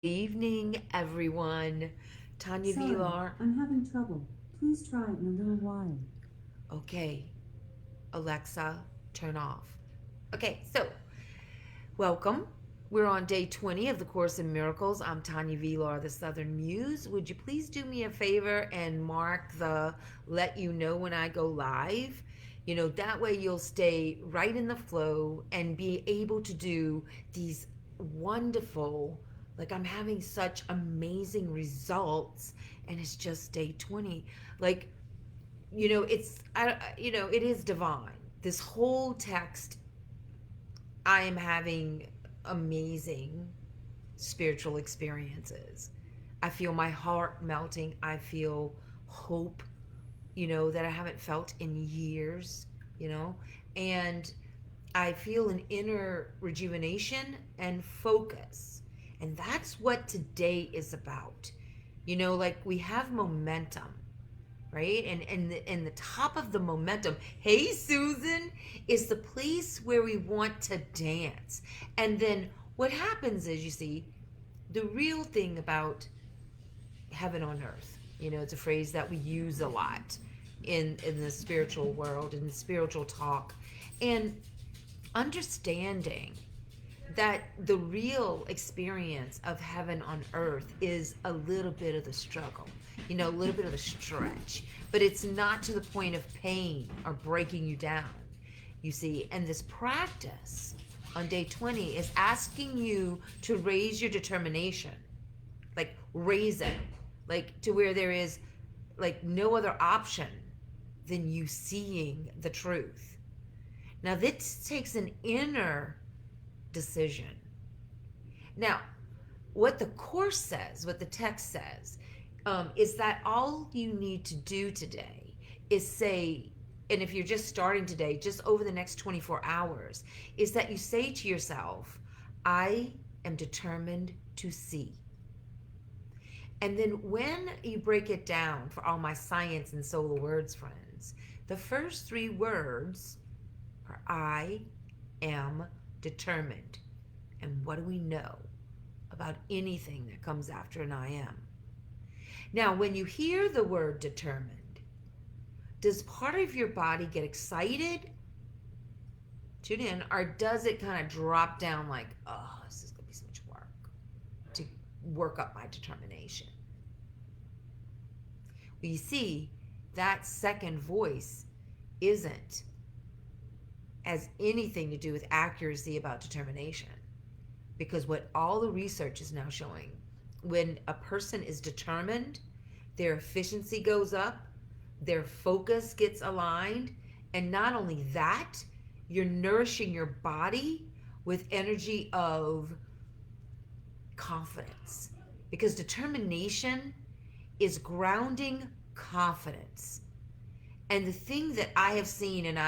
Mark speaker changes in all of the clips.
Speaker 1: Evening, everyone. Tanya
Speaker 2: Sorry,
Speaker 1: Vilar.
Speaker 2: I'm having trouble. Please try it in a little while.
Speaker 1: Okay, Alexa, turn off. Okay, so welcome. We're on day 20 of the Course in Miracles. I'm Tanya Vilar, the Southern Muse. Would you please do me a favor and mark the let you know when I go live? That way you'll stay right in the flow and be able to do these wonderful, like I'm having such amazing results, and it's just day 20. Like, it is divine. This whole text, I am having amazing spiritual experiences. I feel my heart melting. I feel hope, that I haven't felt in years, you know, and I feel an inner rejuvenation and focus. And that's what today is about. Like we have momentum, right? And the top of the momentum, hey Susan, is the place where we want to dance. And then what happens is, you see, the real thing about heaven on earth, it's a phrase that we use a lot in the spiritual world, in the spiritual talk, and understanding that the real experience of heaven on earth is a little bit of the struggle, a little bit of the stretch, but it's not to the point of pain or breaking you down, you see. And this practice on day 20 is asking you to raise your determination, like raise it, like to where there is like no other option than you seeing the truth. Now, this takes an inner decision. Now, what the Course says, what the text says, is that all you need to do today is say, and if you're just starting today, just over the next 24 hours, is that you say to yourself, I am determined to see. And then when you break it down for all my science and solar words friends, the first three words are I am determined. And what do we know about anything that comes after an I am? Now, when you hear the word determined, does part of your body get excited? Tune in. Or does it kind of drop down like, oh, this is going to be so much work to work up my determination? Well, you see, that second voice isn't as anything to do with accuracy about determination. Because what all the research is now showing, when a person is determined, their efficiency goes up, their focus gets aligned, and not only that, you're nourishing your body with energy of confidence. Because determination is grounding confidence. And the thing that I have seen, and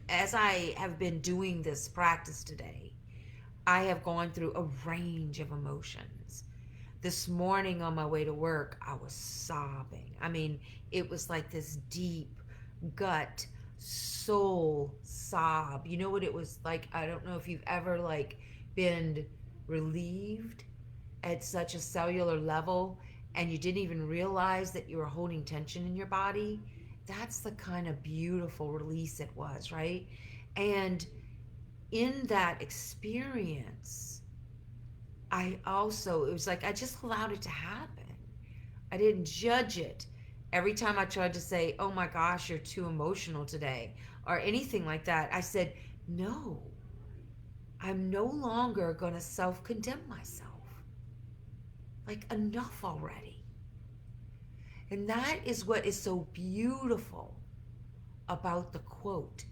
Speaker 1: as I have been doing this practice today, I have gone through a range of emotions. This morning on my way to work, I was sobbing. I mean, it was like this deep gut soul sob. You know what it was like? I don't know if you've ever like been relieved at such a cellular level and you didn't even realize that you were holding tension in your body. That's the kind of beautiful release it was, right? And in that experience, it was like I just allowed it to happen. I didn't judge it. Every time I tried to say, oh my gosh, you're too emotional today, or anything like that, I said, no, I'm no longer going to self condemn myself. Like, enough already. And that is what is so beautiful about the quote.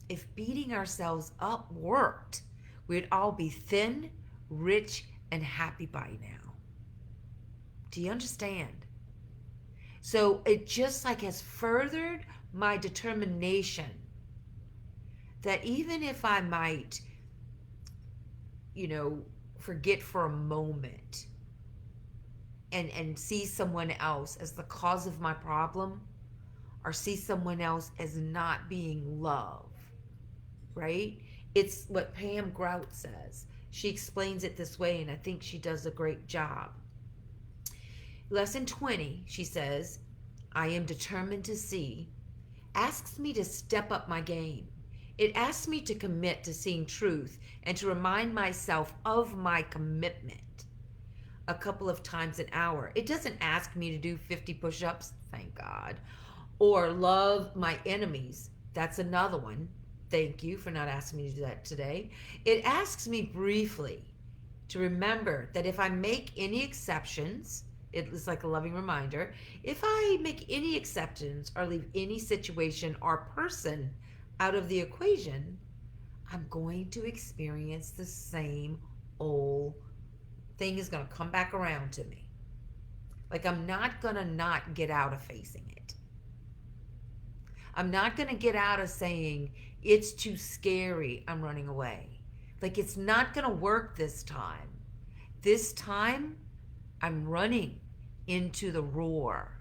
Speaker 1: If beating ourselves up worked, we'd all be thin, rich, and happy by now. Do you understand? So it just like has furthered my determination that even if I might, you know, forget for a moment and see someone else as the cause of my problem, or see someone else as not being love, right? It's what Pam Grout says. She explains it this way, and I think she does a great job. Lesson 20, she says, I am determined to see, asks me to step up my game. It asks me to commit to seeing truth and to remind myself of my commitment a couple of times an hour. It doesn't ask me to do 50 push ups, thank God, or love my enemies. That's another one. Thank you for not asking me to do that today. It asks me briefly to remember that if I make any exceptions, it's like a loving reminder. If I make any exceptions or leave any situation or person out of the equation, I'm going to experience the same old thing is going to come back around to me. Like I'm not going to not get out of facing it. I'm not going to get out of saying it's too scary, I'm running away. Like it's not going to work this time. This time, I'm running into the roar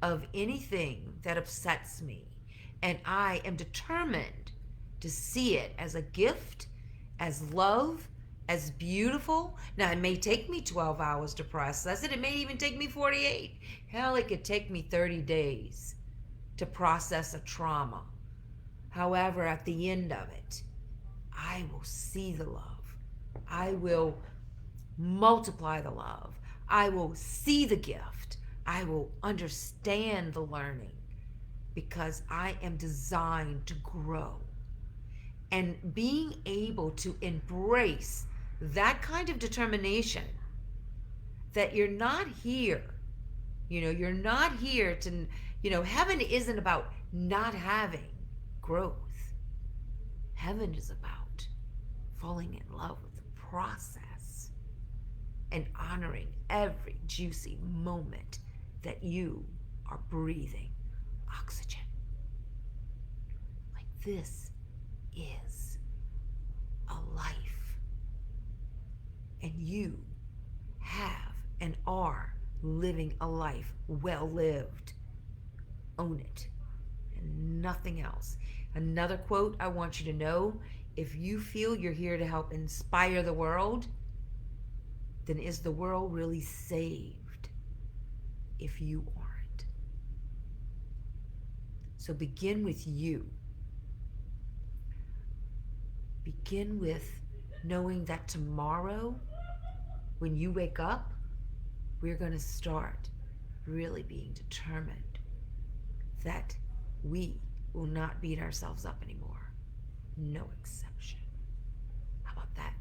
Speaker 1: of anything that upsets me. And I am determined to see it as a gift, as love, as beautiful. Now, it may take me 12 hours to process it. It may even take me 48. Hell, it could take me 30 days to process a trauma. However, at the end of it, I will see the love. I will multiply the love. I will see the gift. I will understand the learning because I am designed to grow. And being able to embrace that kind of determination that you're not here, you're not here to, heaven isn't about not having growth. Heaven is about falling in love with the process and honoring every juicy moment that you are breathing oxygen. Like this is a life. And you have and are living a life well lived. Own it and nothing else. Another quote I want you to know, if you feel you're here to help inspire the world, then is the world really saved if you aren't? So begin with you. Begin with knowing that tomorrow, when you wake up, we're going to start really being determined that we will not beat ourselves up anymore. No exception. How about that?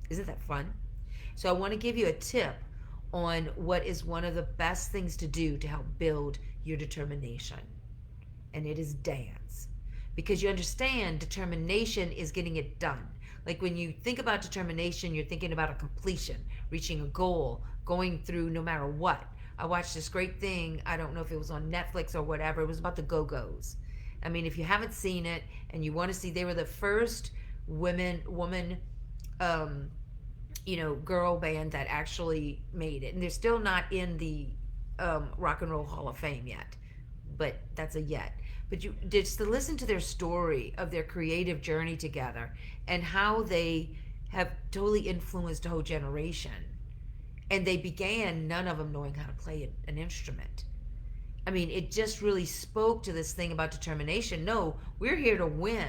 Speaker 1: Isn't that fun? So I want to give you a tip on what is one of the best things to do to help build your determination. And it is dance. Because you understand determination is getting it done. Like when you think about determination, you're thinking about a completion, reaching a goal, going through no matter what. I watched this great thing, I don't know if it was on Netflix or whatever, it was about the Go-Go's. I mean, if you haven't seen it and you want to see, they were the first woman girl band that actually made it. And they're still not in the Rock and Roll Hall of Fame yet, but that's a yet. But you just to listen to their story of their creative journey together and how they have totally influenced a whole generation. And they began, none of them knowing how to play an instrument. I mean, it just really spoke to this thing about determination. No, we're here to win.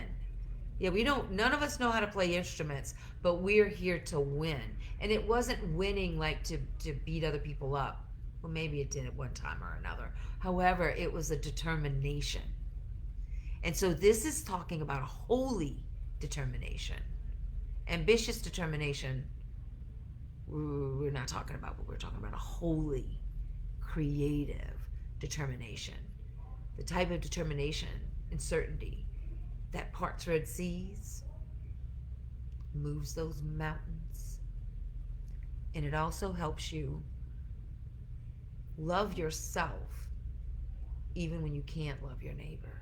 Speaker 1: Yeah, none of us know how to play instruments, but we're here to win. And it wasn't winning like to beat other people up. Well, maybe it did at one time or another. However, it was a determination. And so this is talking about a holy determination. Ambitious determination, we're not talking about, but we're talking about a holy, creative determination. The type of determination and certainty that parts red seas, moves those mountains, and it also helps you love yourself even when you can't love your neighbor.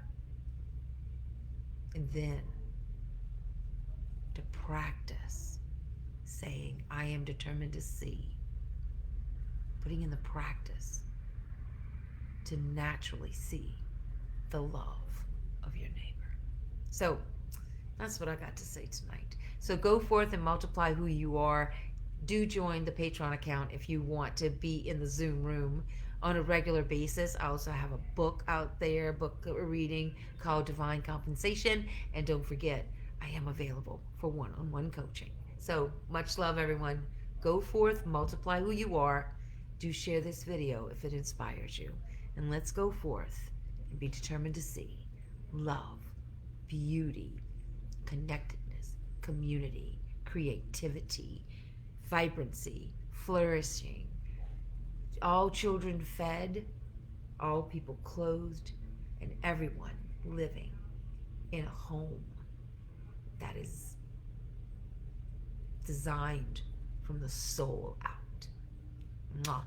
Speaker 1: And then to practice saying, I am determined to see, putting in the practice to naturally see the love of your neighbor. So that's what I got to say tonight. So go forth and multiply who you are. Do join the Patreon account if you want to be in the Zoom room on a regular basis. I also have a book out there, book that we're reading called Divine Compensation. And don't forget, I am available for one on one coaching. So much love, everyone. Go forth, multiply who you are. Do share this video if it inspires you. And let's go forth and be determined to see love, beauty, connectedness, community, creativity, vibrancy, flourishing, all children fed, all people clothed, and everyone living in a home that is designed from the soul out. Mwah.